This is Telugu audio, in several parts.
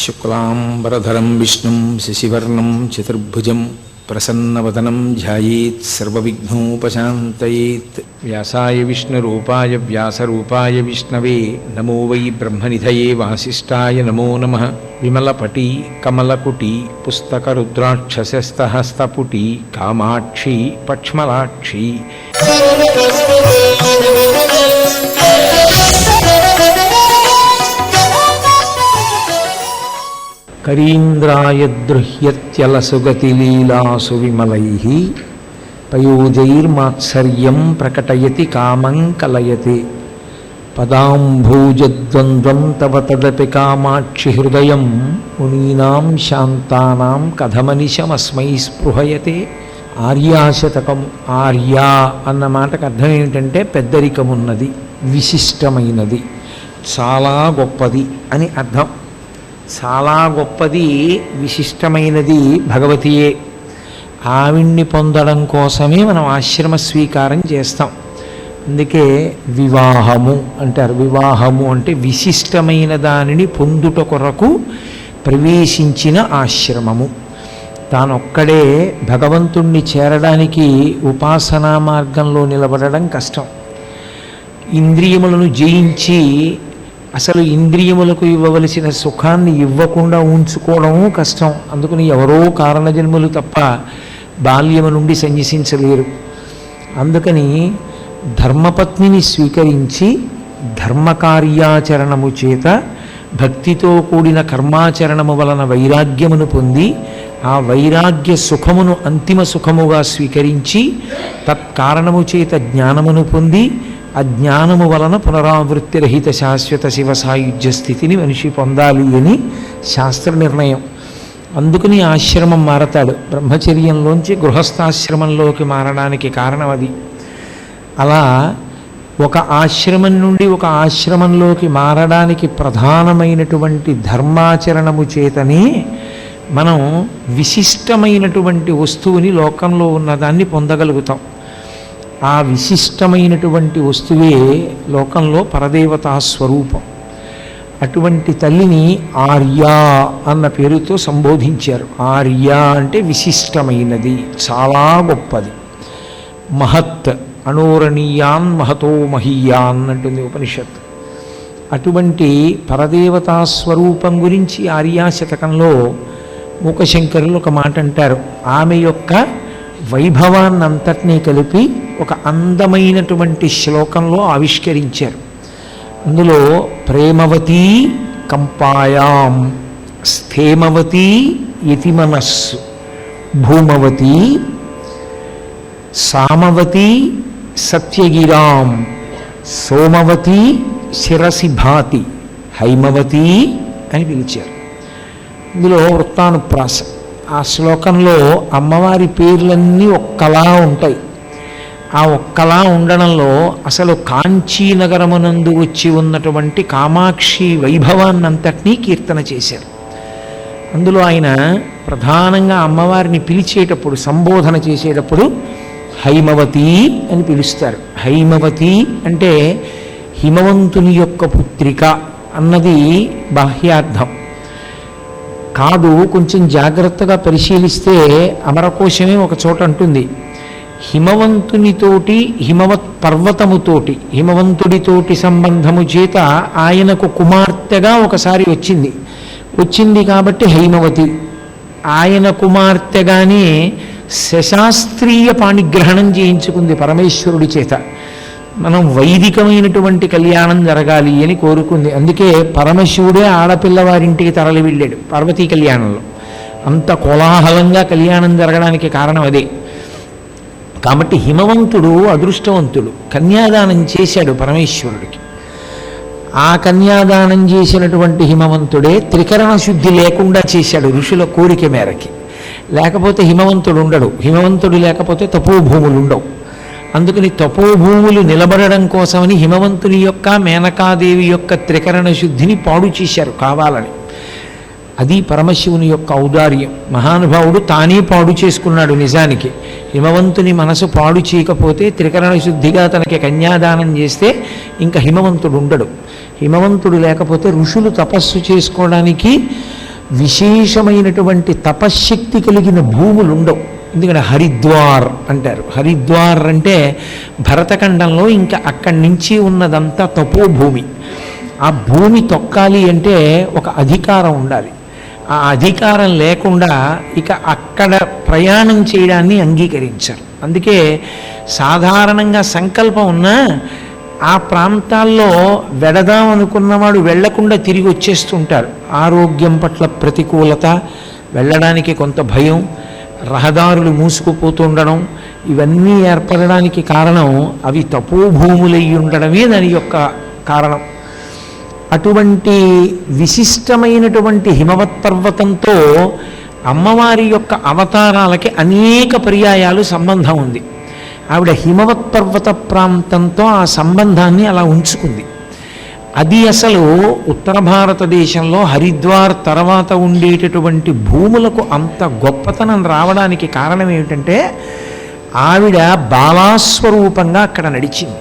శుక్లాంబరధరం విష్ణుం శశివర్ణం చతుర్భుజం ప్రసన్నవదనం ధ్యాయేత్ సర్వవిఘ్నోపశాంతయేత్. వ్యాసాయ విష్ణురూపాయ వ్యాసరూపాయ విష్ణవే నమో వై బ్రహ్మనిధయే వాసిష్ఠాయ నమో నమః. విమలపటి కమలకుటి పుస్తకరుద్రాక్షసస్తహస్తపుటి కామాక్షి పక్ష్మలాక్షి కరీంద్రాయద్రుహ్యత్యలసుగతిలీలాసు విమలైః పయోజైర్మాత్సర్యం ప్రకటయతి కామం కలయతే. పదాంభూజద్వంద్వం తవ తదపి కామాక్షి హృదయం మునీనాం శాంతానాం కథమనిశమస్మై స్పృహయతే. ఆర్యాశతకము, ఆర్యా అన్న మాటకు అర్థం ఏమిటంటే పెద్దరికమున్నది, విశిష్టమైనది, చాలా గొప్పది అని అర్థం. చాలా గొప్పది విశిష్టమైనది భగవతియే. ఆవిణ్ణి పొందడం కోసమే మనం ఆశ్రమ స్వీకారం చేస్తాం. అందుకే వివాహము అంటారు. వివాహము అంటే విశిష్టమైన దానిని పొందుట కొరకు ప్రవేశించిన ఆశ్రమము. తానొక్కడే భగవంతుణ్ణి చేరడానికి ఉపాసనా మార్గంలో నిలబడడం కష్టం. ఇంద్రియములను జయించి అసలు ఇంద్రియములకు ఇవ్వవలసిన సుఖాన్ని ఇవ్వకుండా ఉంచుకోవడము కష్టం. అందుకని ఎవరో కారణజన్ములు తప్ప బాల్యము నుండి సన్యసించలేరు. అందుకని ధర్మపత్నిని స్వీకరించి ధర్మకార్యాచరణము చేత భక్తితో కూడిన కర్మాచరణము వలన వైరాగ్యమును పొంది ఆ వైరాగ్య సుఖమును అంతిమ సుఖముగా స్వీకరించి తత్కారణము చేత జ్ఞానమును పొంది ఆ జ్ఞానము వలన పునరావృత్తిరహిత శాశ్వత శివ సాయుధ్య స్థితిని మనిషి పొందాలి అని శాస్త్ర నిర్ణయం. అందుకని ఆశ్రమం మారతాడు. బ్రహ్మచర్యంలోంచి గృహస్థాశ్రమంలోకి మారడానికి కారణం అది. అలా ఒక ఆశ్రమం నుండి ఒక ఆశ్రమంలోకి మారడానికి ప్రధానమైనటువంటి ధర్మాచరణము చేతనే మనం విశిష్టమైనటువంటి వస్తువుని లోకంలో ఉన్నదాన్ని పొందగలుగుతాం. ఆ విశిష్టమైనటువంటి వస్తువే లోకంలో పరదేవతా స్వరూపం. అటువంటి తల్లిని ఆర్య అన్న పేరుతో సంబోధించారు. ఆర్య అంటే విశిష్టమైనది, చాలా గొప్పది. మహత్ అనోరణీయాన్ మహతో మహీయాన్ అంటుంది ఉపనిషత్. అటువంటి పరదేవతా స్వరూపం గురించి ఆర్యాశతకంలో మూకశంకరులు ఒక మాట అంటారు. ఆమె యొక్క వైభవాన్నంతటినీ కలిపి ఒక అందమైనటువంటి శ్లోకంలో ఆవిష్కరించారు. అందులో ప్రేమవతీ కంపాయాం స్థేమవతీ యతిమనస్సు భూమవతీ సామవతీ సత్యగిరాం సోమవతీ శిరసి భాతి హైమవతీ అని పిలిచారు. ఇందులో వృత్తానుప్రాస. ఆ శ్లోకంలో అమ్మవారి పేర్లన్నీ ఒక్కలా ఉంటాయి. ఆ ఒక్కలా ఉండడంలో అసలు కాంచీనగరమునందు వచ్చి ఉన్నటువంటి కామాక్షి వైభవాన్నంతటినీ కీర్తన చేశారు. అందులో ఆయన ప్రధానంగా అమ్మవారిని పిలిచేటప్పుడు, సంబోధన చేసేటప్పుడు హైమవతి అని పిలుస్తారు. హైమవతి అంటే హిమవంతుని యొక్క పుత్రిక అన్నది బాహ్యార్థం కాదు. కొంచెం జాగ్రత్తగా పరిశీలిస్తే అమరకోశమే ఒక చోట అంటుంది, హిమవంతునితోటి హిమవత్ పర్వతముతోటి హిమవంతుడితోటి సంబంధము చేత ఆయనకు కుమార్తెగా ఒకసారి వచ్చింది కాబట్టి హైమవతి. ఆయన కుమార్తెగానే శశాస్త్రీయ పాణిగ్రహణం చేయించుకుంది పరమేశ్వరుడి చేత. మనం వైదికమైనటువంటి కళ్యాణం జరగాలి అని కోరుకుంది. అందుకే పరమశివుడే ఆడపిల్లవారింటికి తరలి వెళ్ళాడు పార్వతీ కళ్యాణంలో. అంత కోలాహలంగా కళ్యాణం జరగడానికి కారణం అదే. కాబట్టి హిమవంతుడు అదృష్టవంతుడు, కన్యాదానం చేశాడు పరమేశ్వరుడికి. ఆ కన్యాదానం చేసినటువంటి హిమవంతుడే త్రికరణ శుద్ధి లేకుండా చేశాడు ఋషుల కోరిక మేరకి. లేకపోతే హిమవంతుడు ఉండడు, హిమవంతుడు లేకపోతే తపోభూములు ఉండవు. అందుకని తపోభూములు నిలబడడం కోసమని హిమవంతుని యొక్క మేనకాదేవి యొక్క త్రికరణ శుద్ధిని పాడు చేశారు కావాలని. అది పరమశివుని యొక్క ఔదార్యం. మహానుభావుడు తానే పాడు చేసుకున్నాడు. నిజానికి హిమవంతుని మనసు పాడు చేయకపోతే త్రికరణ శుద్ధిగా తనకి కన్యాదానం చేస్తే ఇంకా హిమవంతుడు ఉండడు. హిమవంతుడు లేకపోతే ఋషులు తపస్సు చేసుకోవడానికి విశేషమైనటువంటి తపశ్శక్తి కలిగిన భూములు ఉండవు. ఎందుకంటే హరిద్వార్ అంటారు. హరిద్వార్ అంటే భరతఖండంలో ఇంకా అక్కడి నుంచి ఉన్నదంతా తపోభూమి. ఆ భూమి తొక్కాలి అంటే ఒక అధికారం ఉండాలి. ఆ అధికారం లేకుండా ఇక అక్కడ ప్రయాణం చేయడాన్ని అంగీకరించారు. అందుకే సాధారణంగా సంకల్పం ఉన్నా ఆ ప్రాంతాల్లో వెడదాం అనుకున్నవాడు వెళ్లకుండా తిరిగి వచ్చేస్తుంటారు. ఆరోగ్యం పట్ల ప్రతికూలత, వెళ్ళడానికి కొంత భయం, రహదారులు మూసుకుపోతుండడం, ఇవన్నీ ఏర్పడడానికి కారణం అవి తపోభూములై ఉండడమే దాని యొక్క కారణం. అటువంటి విశిష్టమైనటువంటి హిమవత్ పర్వతంతో అమ్మవారి యొక్క అవతారాలకి అనేక పర్యాయాలు సంబంధం ఉంది. ఆవిడ హిమవత్ పర్వత ప్రాంతంతో ఆ సంబంధాన్ని అలా ఉంచుకుంది. అది అసలు ఉత్తర భారతదేశంలో హరిద్వార్ తర్వాత ఉండేటటువంటి భూములకు అంత గొప్పతనం రావడానికి కారణం ఏమిటంటే ఆవిడ బాలాస్వరూపంగా అక్కడ నడిచింది.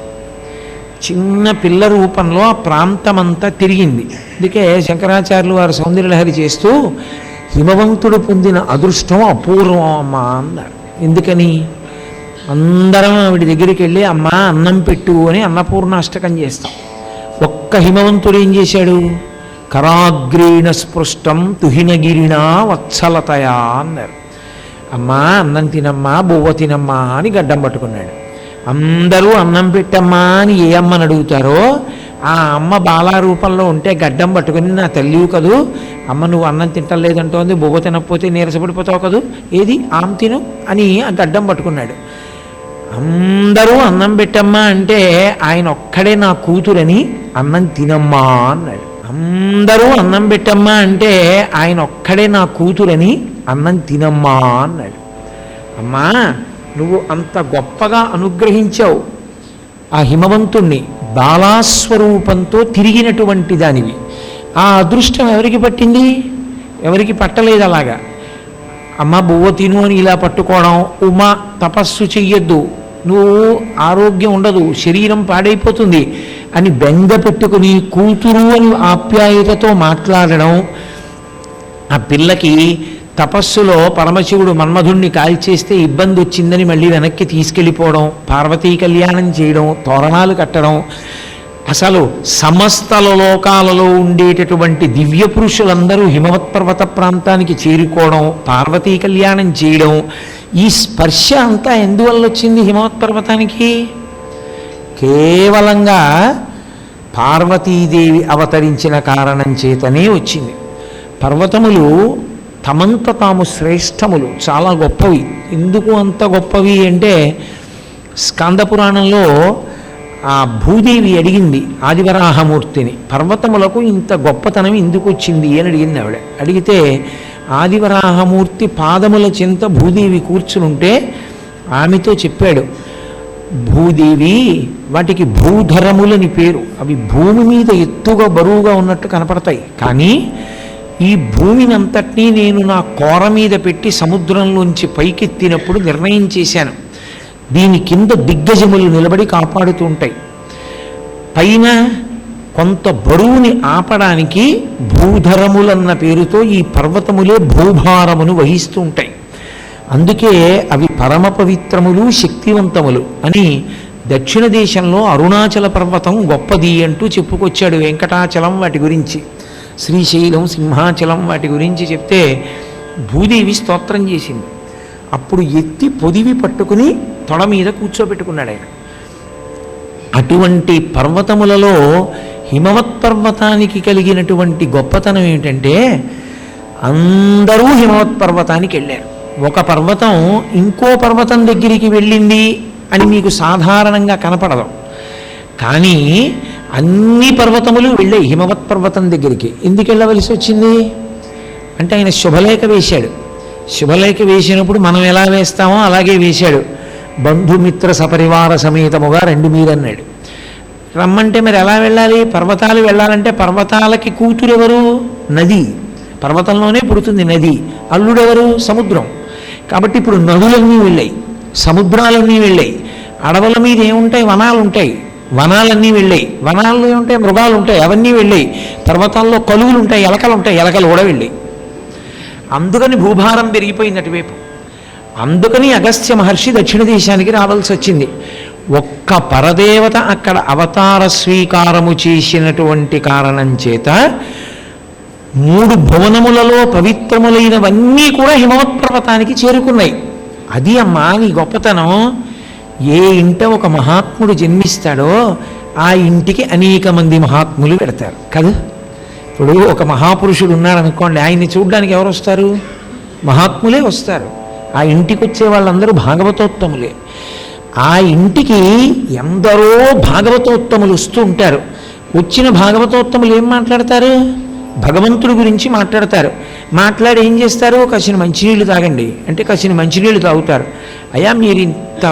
చిన్న పిల్ల రూపంలో ఆ ప్రాంతమంతా తిరిగింది. అందుకే శంకరాచార్యులు వారు సౌందర్యలహరి చేస్తూ హిమవంతుడు పొందిన అదృష్టం అపూర్వం అమ్మ అన్నారు. ఎందుకని? అందరం ఆవిడ దగ్గరికి వెళ్ళి అమ్మ అన్నం పెట్టు అని అన్నపూర్ణాష్టకం చేస్తాం. ఒక్క హిమవంతుడు ఏం చేశాడు? కరాగ్రీణ స్పృష్టం తుహినగిరినా వత్సలతయా అన్నారు. అమ్మా అన్నం తినమ్మా, బువ్వ తినమ్మా అని గడ్డం పట్టుకున్నాడు. అందరూ అన్నం పెట్టమ్మా అని ఏ అమ్మని అడుగుతారో ఆ అమ్మ బాలారూపంలో ఉంటే గడ్డం పట్టుకుని నా తల్లివి కదూ, అమ్మ నువ్వు అన్నం తింటలేదంటోంది, బువ్వ తినకపోతే నీరసపడిపోతావు కదూ, ఏది ఆమె తిను అని ఆ గడ్డం పట్టుకున్నాడు. అందరూ అన్నం పెట్టమ్మా అంటే ఆయన ఒక్కడే నా కూతురని అన్నం తినమ్మా అన్నాడు. అందరూ అన్నం పెట్టమ్మా అంటే ఆయన ఒక్కడే నా కూతురని అన్నం తినమ్మా అన్నాడు. అమ్మా నువ్వు అంత గొప్పగా అనుగ్రహించావు ఆ హిమవంతుణ్ణి, బాలాస్వరూపంతో తిరిగినటువంటి దానివి. ఆ అదృష్టం ఎవరికి పట్టింది? ఎవరికి పట్టలేదు అలాగా. అమ్మ బువ్వ తిను అని ఇలా పట్టుకోవడం, ఉమా తపస్సు చెయ్యొద్దు, నువ్వు ఆరోగ్యం ఉండదు, శరీరం పాడైపోతుంది అని బెంగ పెట్టుకుని కూతురు అని ఆప్యాయతతో మాట్లాడడం, ఆ పిల్లకి తపస్సులో పరమశివుడు మన్మధుణ్ణి కాల్చేస్తే ఇబ్బంది వచ్చిందని మళ్ళీ వెనక్కి తీసుకెళ్ళిపోవడం, పార్వతీ కళ్యాణం చేయడం, తోరణాలు కట్టడం, అసలు సమస్త లోకాలలో ఉండేటటువంటి దివ్య పురుషులందరూ హిమవత్ పర్వత ప్రాంతానికి చేరుకోవడం, పార్వతీ కళ్యాణం చేయడం, ఈ స్పర్శ అంతా ఎందువల్ల వచ్చింది హిమవత్ పర్వతానికి? కేవలంగా పార్వతీదేవి అవతరించిన కారణం చేతనే వచ్చింది. పర్వతములు తమంత తాము శ్రేష్టములు, చాలా గొప్పవి. ఎందుకు అంత గొప్పవి అంటే స్కంద పురాణంలో ఆ భూదేవి అడిగింది ఆదివరాహమూర్తిని, పర్వతములకు ఇంత గొప్పతనం ఎందుకు వచ్చింది అని అడిగింది ఆవిడ. అడిగితే ఆదివరాహమూర్తి పాదముల చింత భూదేవి కూర్చునుంటే ఆమెతో చెప్పాడు, భూదేవి వాటికి భూధరములని పేరు, అవి భూమి మీద ఎత్తుగా బరువుగా ఉన్నట్టు కనపడతాయి, కానీ ఈ భూమిని అంతటినీ నేను నా కోర మీద పెట్టి సముద్రంలోంచి పైకెత్తినప్పుడు నిర్ణయం చేశాను, దీని కింద దిగ్గజములు నిలబడి కాపాడుతూ ఉంటాయి, పైన కొంత బరువుని ఆపడానికి భూధరములన్న పేరుతో ఈ పర్వతములే భూభారమును వహిస్తూ ఉంటాయి, అందుకే అవి పరమ పవిత్రములు శక్తివంతములు అని దక్షిణ దేశంలో అరుణాచల పర్వతం గొప్పది అంటూ చెప్పుకొచ్చాడు. వెంకటాచలం వాటి గురించి, శ్రీశైలం, సింహాచలం వాటి గురించి చెప్తే భూదేవి స్తోత్రం చేసింది. అప్పుడు ఎత్తి పొదివి పట్టుకుని తొడ మీద కూర్చోబెట్టుకున్నాడు ఆయన. అటువంటి పర్వతములలో హిమవత్ పర్వతానికి కలిగినటువంటి గొప్పతనం ఏమిటంటే అందరూ హిమవత్ పర్వతానికి వెళ్ళారు. ఒక పర్వతం ఇంకో పర్వతం దగ్గరికి వెళ్ళింది అని మీకు సాధారణంగా కనపడదు, కానీ అన్ని పర్వతములు వెళ్ళాయి హిమవత్ పర్వతం దగ్గరికి. ఎందుకు వెళ్ళవలసి వచ్చింది అంటే ఆయన శుభలేఖ వేశాడు. శుభలేఖ వేసినప్పుడు మనం ఎలా వేస్తామో అలాగే వేశాడు. బంధుమిత్ర సపరివార సమేతముగా రండి మీరన్నాడు. రమ్మంటే మరి ఎలా వెళ్ళాలి? పర్వతాలు వెళ్ళాలంటే పర్వతాలకి కూతురెవరు? నది. పర్వతంలోనే పుడుతుంది నది. అల్లుడెవరు? సముద్రం. కాబట్టి ఇప్పుడు నదులన్నీ వెళ్ళాయి, సముద్రాలన్నీ వెళ్ళాయి. అడవుల మీద ఏముంటాయి? వనాలు ఉంటాయి, వనాలన్నీ వెళ్ళాయి. వనాల్లో ఏముంటాయి? మృగాలు ఉంటాయి, అవన్నీ వెళ్ళాయి. పర్వతాల్లో కలువులు ఉంటాయి, ఎలకలు ఉంటాయి, ఎలకలు కూడా వెళ్ళాయి. అందుకని భూభారం పెరిగిపోయింది అటువైపు. అందుకని అగస్త్య మహర్షి దక్షిణ దేశానికి రావాల్సి వచ్చింది. ఒక్క పరదేవత అక్కడ అవతార స్వీకారము చేసినటువంటి కారణం చేత 3 భువనములలో పవిత్రములైనవన్నీ కూడా హిమవత్ పర్వతానికి చేరుకున్నాయి. అది అమ్మా నీ గొప్పతనం. ఏ ఇంట ఒక మహాత్ముడు జన్మిస్తాడో ఆ ఇంటికి అనేక మంది మహాత్ములు పెడతారు కదా. ఇప్పుడు ఒక మహాపురుషుడు ఉన్నారనుకోండి, ఆయన్ని చూడడానికి ఎవరు వస్తారు? మహాత్ములే వస్తారు. ఆ ఇంటికి వచ్చే వాళ్ళందరూ భాగవతోత్తములే. ఆ ఇంటికి ఎందరో భాగవతోత్తములు వస్తూ ఉంటారు. వచ్చిన భాగవతోత్తములు ఏం మాట్లాడతారు? భగవంతుడి గురించి మాట్లాడతారు. మాట్లాడి ఏం చేస్తారు? కాసిన మంచినీళ్ళు తాగండి అంటే కాసిన మంచినీళ్ళు తాగుతారు. అయ్యా మీరు ఇంత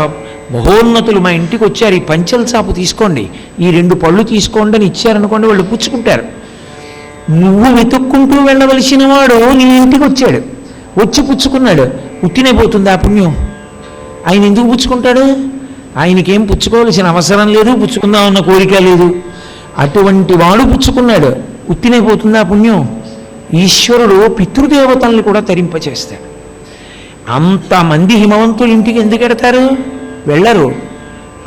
మహోన్నతులు మా ఇంటికి వచ్చారు, ఈ పంచల చాపు తీసుకోండి, ఈ 2 పళ్ళు తీసుకోండి అని ఇచ్చారనుకోండి, వాళ్ళు పుచ్చుకుంటారు. నువ్వు వెతుక్కుంటూ వెళ్ళవలసిన వాడు నీ ఇంటికి వచ్చాడు, వచ్చి పుచ్చుకున్నాడు. ఉట్టినే పోతుంది ఆ పుణ్యం. ఆయన ఎందుకు పుచ్చుకుంటాడు? ఆయనకేం పుచ్చుకోవాల్సిన అవసరం లేదు, పుచ్చుకుందామన్న కోరిక లేదు. అటువంటి వాడు పుచ్చుకున్నాడు, ఉత్తినే పోతుంది ఆ పుణ్యం. ఈశ్వరుడు పితృదేవతల్ని కూడా తరింపచేస్తాడు. అంతమంది హిమవంతుల ఇంటికి ఎందుకు ఎడతారు? వెళ్ళరు.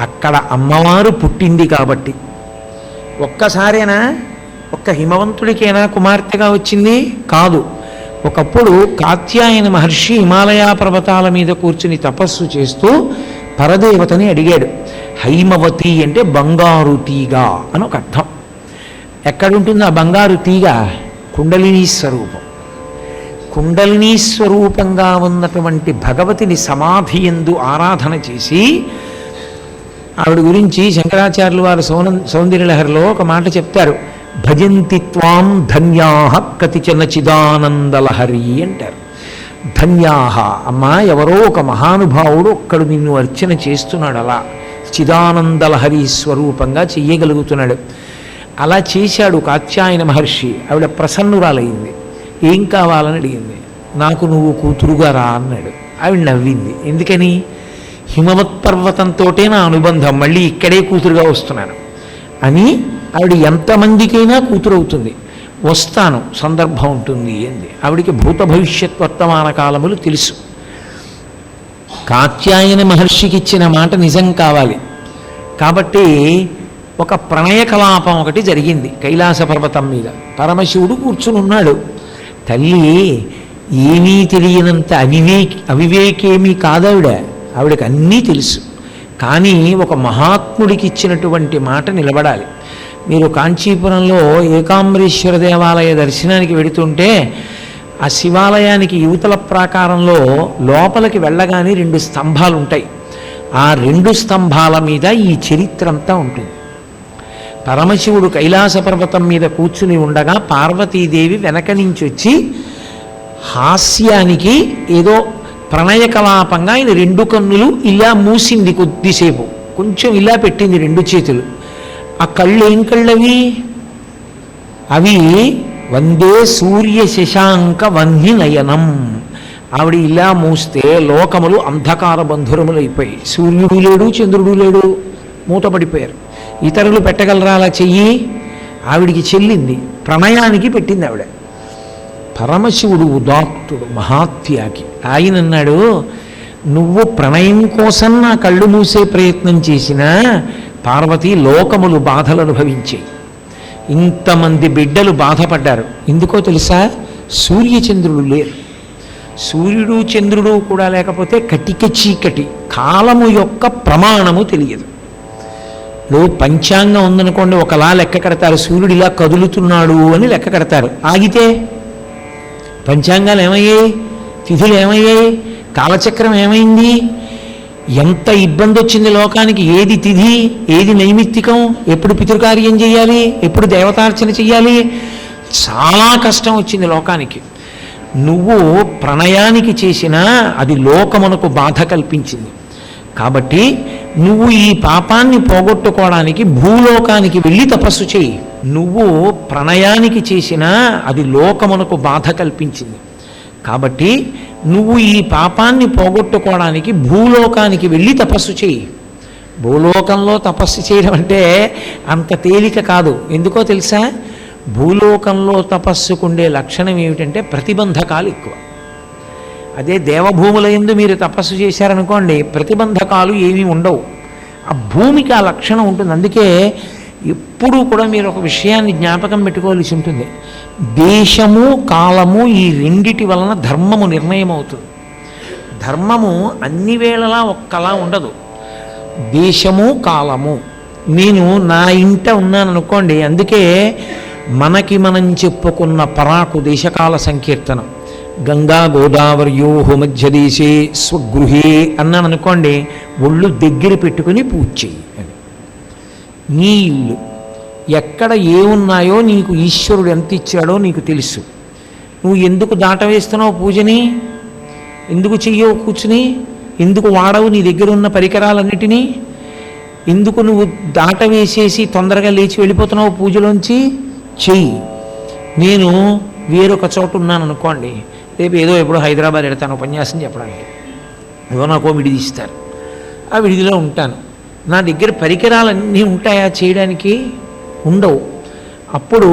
అక్కడ అమ్మవారు పుట్టింది కాబట్టి. ఒక్కసారేనా ఒక్క హిమవంతుడికైనా కుమార్తెగా వచ్చింది? కాదు. ఒకప్పుడు కాత్యాయన మహర్షి హిమాలయ పర్వతాల మీద కూర్చుని తపస్సు చేస్తూ పరదేవతని అడిగాడు. హైమవతి అంటే బంగారు తీగ అని ఒక అర్థం. ఎక్కడుంటుంది ఆ బంగారు తీగ? కుండలినీ స్వరూపం. కుండలినీ స్వరూపంగా ఉన్నటువంటి భగవతిని సమాధి యందు ఆరాధన చేసి, ఆవిడ గురించి శంకరాచార్యులు వారు సౌందర్యలహరిలో ఒక మాట చెప్తారు. భజంతి త్వాం ధన్యాః కతిచన చిదానందలహరి అంటారు. ధన్యాః అమ్మా, ఎవరో ఒక మహానుభావుడు ఒక్కడు నిన్ను అర్చన చేస్తున్నాడు, అలా చిదానందలహరి స్వరూపంగా చెయ్యగలుగుతున్నాడు. అలా చేశాడు కాత్యాయన మహర్షి. ఆవిడ ప్రసన్నురాలయ్యింది. ఏం కావాలని అడిగింది. నాకు నువ్వు కూతురుగా రా అన్నాడు. ఆవిడ నవ్వింది. ఎందుకని? హిమవత్ పర్వతంతోటే నా అనుబంధం, మళ్ళీ ఇక్కడే కూతురుగా వస్తున్నాను అని. ఆవిడ ఎంతమందికైనా కూతురు అవుతుంది, వస్తాను, సందర్భం ఉంటుంది అంది. ఆవిడికి భూత భవిష్యత్ వర్తమాన కాలములు తెలుసు. కాత్యాయన మహర్షికి ఇచ్చిన మాట నిజం కావాలి కాబట్టి ఒక ప్రణయ కలాపం ఒకటి జరిగింది కైలాస పర్వతం మీద. పరమశివుడు కూర్చుని ఉన్నాడు. తల్లి ఏమీ తెలియనంత అవివేకేమీ కాదావిడ. ఆవిడకి అన్నీ తెలుసు. కానీ ఒక మహాత్ముడికి ఇచ్చినటువంటి మాట నిలబడాలి. మీరు కాంచీపురంలో ఏకాంబరేశ్వర దేవాలయ దర్శనానికి వెడుతుంటే ఆ శివాలయానికి యువతల ప్రాకారంలో లోపలికి వెళ్ళగానే 2 స్తంభాలు ఉంటాయి. ఆ 2 స్తంభాల మీద ఈ చరిత్ర అంతా ఉంటుంది. పరమశివుడు కైలాస పర్వతం మీద కూర్చుని ఉండగా పార్వతీదేవి వెనక నుంచి వచ్చి హాస్యానికి ఏదో ప్రణయ కలాపంగా ఆయన 2 కన్నులు ఇలా మూసింది. కొద్దిసేపు కొంచెం ఇలా పెట్టింది 2 చేతులు. ఆ కళ్ళు ఏం కళ్ళవి? అవి వందే సూర్య శశాంక వహ్ని నయనం. ఆవిడ ఇలా మూస్తే లోకములు అంధకార బంధురములైపోయి, సూర్యుడు లేడు, చంద్రుడు లేడు, మూతపడిపోయారు. ఇతరులు పెట్టగలరా అలా చెయ్యి? ఆవిడికి చెల్లింది, ప్రణయానికి పెట్టింది ఆవిడ. పరమశివుడు ఉదాత్తుడు, మహాత్యాగి. ఆయన అన్నాడు, నువ్వు ప్రణయం కోసం నా కళ్ళు మూసే ప్రయత్నం చేసినా పార్వతి లోకములు బాధలు అనుభవించాయి. ఇంతమంది బిడ్డలు బాధపడ్డారు. ఎందుకో తెలుసా? సూర్యచంద్రులు లేరు. సూర్యుడు చంద్రుడు కూడా లేకపోతే కటిక చీకటి, కాలము యొక్క ప్రమాణము తెలియదు. ఇప్పుడు పంచాంగం ఉందనుకోండి, ఒకలా లెక్క కడతారు, సూర్యుడు ఇలా కదులుతున్నాడు అని లెక్క కడతారు. ఆగితే పంచాంగాలు ఏమయ్యాయి? తిథులు ఏమయ్యాయి? కాలచక్రం ఏమైంది? ఎంత ఇబ్బంది వచ్చింది లోకానికి. ఏది తిథి, ఏది నైమిత్తికం, ఎప్పుడు పితృకార్యం చేయాలి, ఎప్పుడు దేవతార్చన చెయ్యాలి, చాలా కష్టం వచ్చింది లోకానికి. నువ్వు ప్రణయానికి చేసినా అది లోకమునకు బాధ కల్పించింది. కాబట్టి నువ్వు ఈ పాపాన్ని పోగొట్టుకోవడానికి భూలోకానికి వెళ్ళి తపస్సు చేయి. నువ్వు ప్రణయానికి చేసినా అది లోకమునకు బాధ కల్పించింది. కాబట్టి నువ్వు ఈ పాపాన్ని పోగొట్టుకోవడానికి భూలోకానికి వెళ్ళి తపస్సు చేయి. భూలోకంలో తపస్సు చేయడం అంటే అంత తేలిక కాదు. ఎందుకో తెలుసా? భూలోకంలో తపస్సుకుండే లక్షణం ఏమిటంటే ప్రతిబంధకాలు ఎక్కువ. అదే దేవభూముల యందు మీరు తపస్సు చేశారనుకోండి, ప్రతిబంధకాలు ఏమీ ఉండవు. ఆ భూమికి ఆ లక్షణం ఉంటుంది. అందుకే ఎప్పుడూ కూడా మీరు ఒక విషయాన్ని జ్ఞాపకం పెట్టుకోవాల్సి ఉంటుంది. దేశము కాలము ఈ రెండిటి వలన ధర్మము నిర్ణయం అవుతుంది. ధర్మము అన్ని వేళలా ఒక్కలా ఉండదు. దేశము కాలము. నేను నా ఇంట ఉన్నాను అనుకోండి, అందుకే మనకి మనం చెప్పుకున్న పరాకు దేశకాల సంకీర్తనం, గంగా గోదావరియో మధ్యదేశే స్వగృహే అన్నాను అనుకోండి, ఒళ్ళు దగ్గర పెట్టుకుని పూజ చెయ్యి అని. నీ ఇల్లు ఎక్కడ ఏమున్నాయో నీకు ఈశ్వరుడు ఎంత ఇచ్చాడో నీకు తెలుసు. నువ్వు ఎందుకు దాటవేస్తున్నావు పూజని? ఎందుకు చెయ్యవు కూర్చుని? ఎందుకు వాడవు నీ దగ్గర ఉన్న పరికరాలన్నిటినీ? ఎందుకు నువ్వు దాటవేసేసి తొందరగా లేచి వెళ్ళిపోతున్నావు పూజలోంచి? చెయ్యి. నేను వేరొక చోట ఉన్నాను అనుకోండి, రేపు ఏదో ఎప్పుడో హైదరాబాద్ వెళ్తాను ఉపన్యాసం చెప్పడానికి, ఏదో నాకు విడిది ఇస్తారు, ఆ విడిదిలో ఉంటాను. నా దగ్గర పరికరాలన్నీ ఉంటాయా చేయడానికి? ఉండవు. అప్పుడు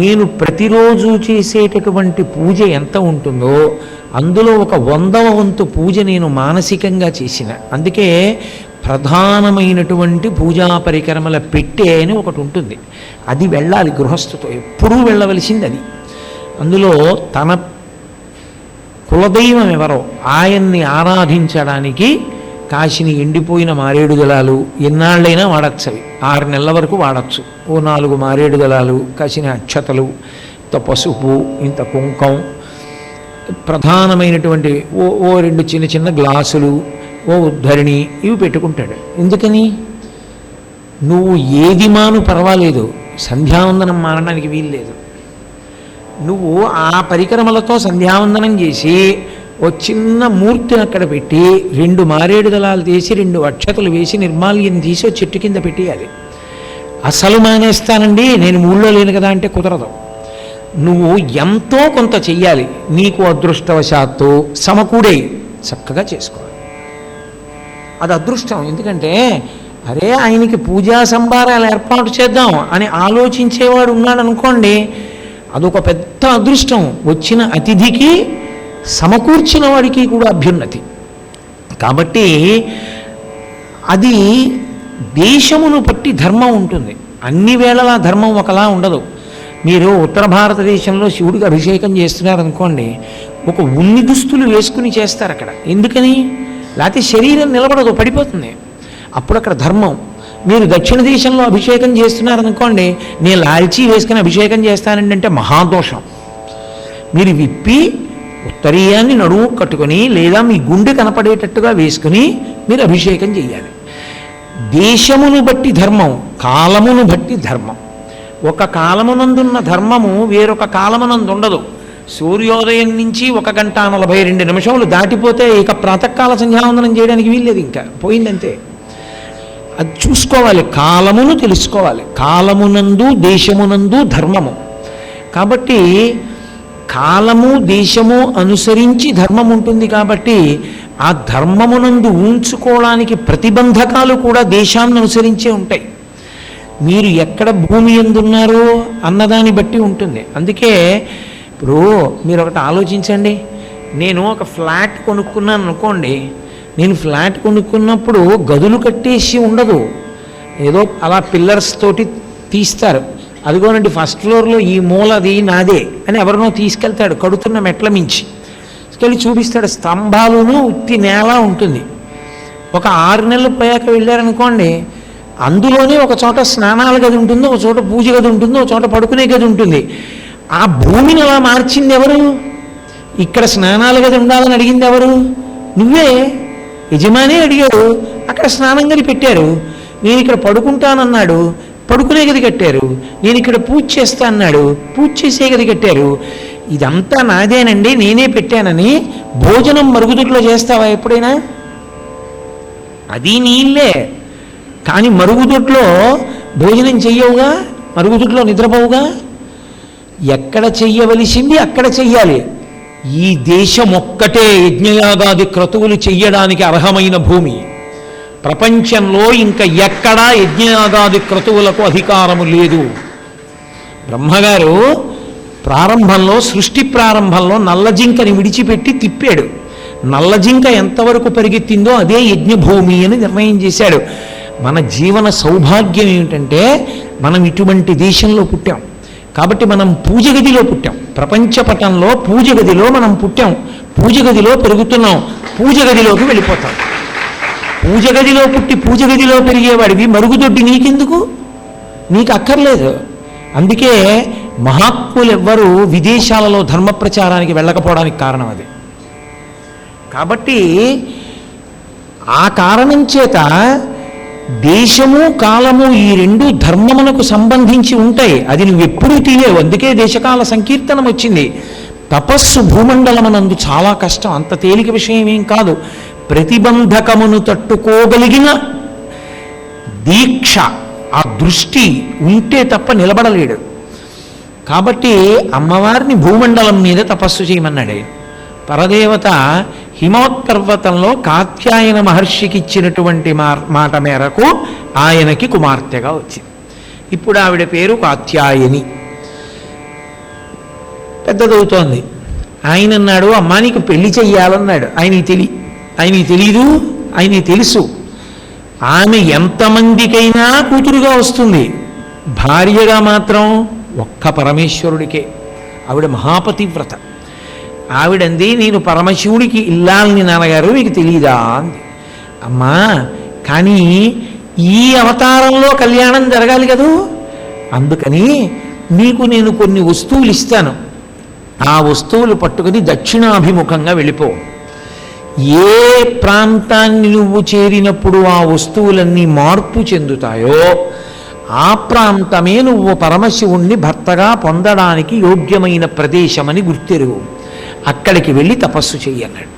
నేను ప్రతిరోజు చేసేటటువంటి పూజ ఎంత ఉంటుందో అందులో ఒక 100వ వంతు పూజ నేను మానసికంగా చేసిన. అందుకే ప్రధానమైనటువంటి పూజా పరికరముల పెట్టె అని ఒకటి ఉంటుంది. అది వెళ్ళాలి గృహస్థుతో, ఎప్పుడూ వెళ్ళవలసింది అది. అందులో తన కులదైవం ఎవరో ఆయన్ని ఆరాధించడానికి కాసిన ఎండిపోయిన మారేడు దళాలు ఎన్నాళ్ళైనా వాడచ్చు. అవి 6 నెలల వరకు వాడచ్చు. ఓ 4 మారేడు దళాలు, కాసిన అక్షతలు, ఇంత పసుపు, ఇంత కుంకం, ప్రధానమైనటువంటి ఓ 2 చిన్న చిన్న గ్లాసులు, ఓ ఉద్ధరిణి, ఇవి పెట్టుకుంటాడు. ఎందుకని? నువ్వు ఏది మాను పర్వాలేదు, సంధ్యావందనం మానడానికి వీల్లేదు. నువ్వు ఆ పరికరములతో సంధ్యావందనం చేసి ఓ చిన్న మూర్తిని అక్కడ పెట్టి 2 మారేడు దళాలు తీసి 2 అక్షతలు వేసి నిర్మాల్యం తీసి చెట్టు కింద పెట్టేయాలి. అసలు మానేస్తానండి నేను ఊళ్ళో లేను కదా అంటే కుదరదు. నువ్వు ఎంతో కొంత చెయ్యాలి. నీకు అదృష్టవశాత్తు సమకూడే చక్కగా చేసుకోవాలి. అది అదృష్టం. ఎందుకంటే అరే ఆయనకి పూజా సంభారాలు ఏర్పాటు చేద్దాం అని ఆలోచించేవాడు ఉన్నాడు అనుకోండి, అదొక పెద్ద అదృష్టం. వచ్చిన అతిథికి సమకూర్చిన వాడికి కూడా అభ్యున్నతి. కాబట్టి అది దేశమును బట్టి ధర్మం ఉంటుంది. అన్ని వేళలా ధర్మం ఒకలా ఉండదు. మీరు ఉత్తర భారతదేశంలో శివుడికి అభిషేకం చేస్తున్నారనుకోండి, ఒక ఉన్ని దుస్తులు వేసుకుని చేస్తారు అక్కడ. ఎందుకని? లేకపోతే శరీరం నిలబడదు, పడిపోతుంది. అప్పుడు అక్కడ ధర్మం. మీరు దక్షిణ దేశంలో అభిషేకం చేస్తున్నారనుకోండి, నేను లాల్చీ వేసుకుని అభిషేకం చేస్తానండి అంటే మహాదోషం. మీరు విప్పి ఉత్తరీయాన్ని నడుము కట్టుకొని లేదా మీ గుండె కనపడేటట్టుగా వేసుకుని మీరు అభిషేకం చేయాలి. దేశమును బట్టి ధర్మం, కాలమును బట్టి ధర్మం. ఒక కాలమునందున్న ధర్మము వేరొక కాలమునందు ఉండదు. సూర్యోదయం నుంచి 1 గంట 42 నిమిషములు దాటిపోతే ఇక ప్రాతకాల సంధ్యావందనం చేయడానికి వీల్లేదు, ఇంకా పోయిందంతే. అది చూసుకోవాలి, కాలమును తెలుసుకోవాలి. కాలమునందు దేశమునందు ధర్మము. కాబట్టి కాలము దేశము అనుసరించి ధర్మం ఉంటుంది. కాబట్టి ఆ ధర్మమునందు ఉంచుకోవడానికి ప్రతిబంధకాలు కూడా దేశాన్ని అనుసరించే ఉంటాయి. మీరు ఎక్కడ భూమి ఎందున్నారో అన్నదాన్ని బట్టి ఉంటుంది. అందుకే ఇప్పుడు మీరు ఒకటి ఆలోచించండి. నేను ఒక ఫ్లాట్ కొనుక్కున్నాను అనుకోండి, నేను ఫ్లాట్ కొనుక్కున్నప్పుడు గదులు కట్టేసి ఉండదు, ఏదో అలా పిల్లర్స్ తోటి తీస్తారు. అదిగోనండి ఫస్ట్ ఫ్లోర్లో ఈ మూలది నాదే అని ఎవరినో తీసుకెళ్తాడు కడుతున్న మెట్ల మించి తీసుకెళ్ళి చూపిస్తాడు. స్తంభాలును ఉత్తి నేల ఉంటుంది. ఒక 6 నెలలు పోయాక వెళ్ళారనుకోండి, అందులోనే ఒక చోట స్నానాల గది ఉంటుంది, ఒక చోట పూజ గది ఉంటుంది, ఒక చోట పడుకునే గది ఉంటుంది. ఆ భూమిని అలా మార్చింది ఎవరు? ఇక్కడ స్నానాల గది ఉండాలని అడిగింది ఎవరు? నువ్వే. యజమాని అడిగాడు, అక్కడ స్నానం గది పెట్టారు. నేను ఇక్కడ పడుకుంటానన్నాడు, పడుకునే గది కట్టారు. నేను ఇక్కడ పూజ చేస్తా అన్నాడు, పూజ చేసే గది కట్టారు. ఇదంతా నాదేనండి, నేనే పెట్టానని భోజనం మరుగుదొడ్లో చేస్తావా ఎప్పుడైనా? అది నీళ్ళే, కానీ మరుగుదొడ్లో భోజనం చెయ్యవుగా, మరుగుదొడ్లో నిద్రపోవుగా. ఎక్కడ చెయ్యవలసింది అక్కడ చెయ్యాలి. ఈ దేశం ఒక్కటే యజ్ఞయాగాది క్రతువులు చెయ్యడానికి అర్హమైన భూమి. ప్రపంచంలో ఇంకా ఎక్కడా యజ్ఞయాగాది క్రతువులకు అధికారము లేదు. బ్రహ్మగారు ప్రారంభంలో, సృష్టి ప్రారంభంలో నల్లజింకని విడిచిపెట్టి తిప్పాడు. నల్లజింక ఎంతవరకు పరిగెత్తిందో అదే యజ్ఞభూమి అని నిర్ణయం చేశాడు. మన జీవన సౌభాగ్యం ఏమిటంటే మనం ఇటువంటి దేశంలో పుట్టాం. కాబట్టి మనం పూజ గదిలో పుట్టాం. ప్రపంచ పటంలో పూజ గదిలో మనం పుట్టాం. పూజ గదిలో పెరుగుతున్నాం, పూజ గదిలోకి వెళ్ళిపోతాం. పూజ గదిలో పుట్టి పూజ గదిలో పెరిగేవాడివి మరుగుదొడ్డి నీకెందుకు? నీకు అక్కర్లేదు. అందుకే మహాత్ములు ఎవ్వరూ విదేశాలలో ధర్మ ప్రచారానికి వెళ్ళకపోవడానికి కారణం అది. కాబట్టి ఆ కారణం చేత దేశము కాలము ఈ రెండు ధర్మమునకు సంబంధించి ఉంటాయి. అది నువ్వు ఎప్పుడూ తీలేవు. అందుకే దేశకాల సంకీర్తనం వచ్చింది. తపస్సు భూమండలమనందు చాలా కష్టం, అంత తేలిక విషయం ఏం కాదు. ప్రతిబంధకమును తట్టుకోగలిగిన దీక్ష, ఆ దృష్టి ఉంటే తప్ప నిలబడలేడు. కాబట్టి అమ్మవారిని భూమండలం మీద తపస్సు చేయమన్నాడు. పరదేవత హిమోత్పర్వతంలో కాత్యాయన మహర్షికి ఇచ్చినటువంటి మాట మేరకు ఆయనకి కుమార్తెగా వచ్చింది. ఇప్పుడు ఆవిడ పేరు కాత్యాయని, పెద్దదవుతోంది. ఆయన అన్నాడు, అమ్మా నీకు పెళ్లి చెయ్యాలన్నాడు. ఆయనకి తెలీదు, ఆయనకి తెలుసు. ఆమె ఎంతమందికైనా కూతురుగా వస్తుంది, భార్యగా మాత్రం ఒక్క పరమేశ్వరుడికే. ఆవిడ మహాపతివ్రత. ఆవిడంది, నేను పరమశివుడికి ఇల్లాలని నాన్నగారు, మీకు తెలీదా అంది. అమ్మా కానీ ఈ అవతారంలో కళ్యాణం జరగాలి కదూ, అందుకని నీకు నేను కొన్ని వస్తువులు ఇస్తాను. ఆ వస్తువులు పట్టుకుని దక్షిణాభిముఖంగా వెళ్ళిపో. ఏ ప్రాంతాన్ని నువ్వు చేరినప్పుడు ఆ వస్తువులన్నీ మార్పు చెందుతాయో ఆ ప్రాంతమే నువ్వు పరమశివుణ్ణి భర్తగా పొందడానికి యోగ్యమైన ప్రదేశమని గుర్తెరుగు. అక్కడికి వెళ్ళి తపస్సు చెయ్యన్నాడు.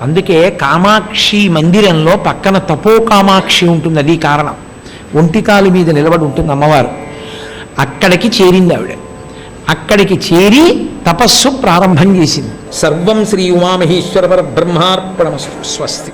అందుకే కామాక్షి మందిరంలో పక్కన తపో కామాక్షి ఉంటుంది. అది కారణం. ఒంటికాలు మీద నిలబడి ఉంటుంది అమ్మవారు. అక్కడికి చేరింది ఆవిడ. అక్కడికి చేరి తపస్సు ప్రారంభం చేసింది. సర్వం శ్రీ ఉమామహేశ్వర పరబ్రహ్మార్పణమస్తు. స్వస్తి.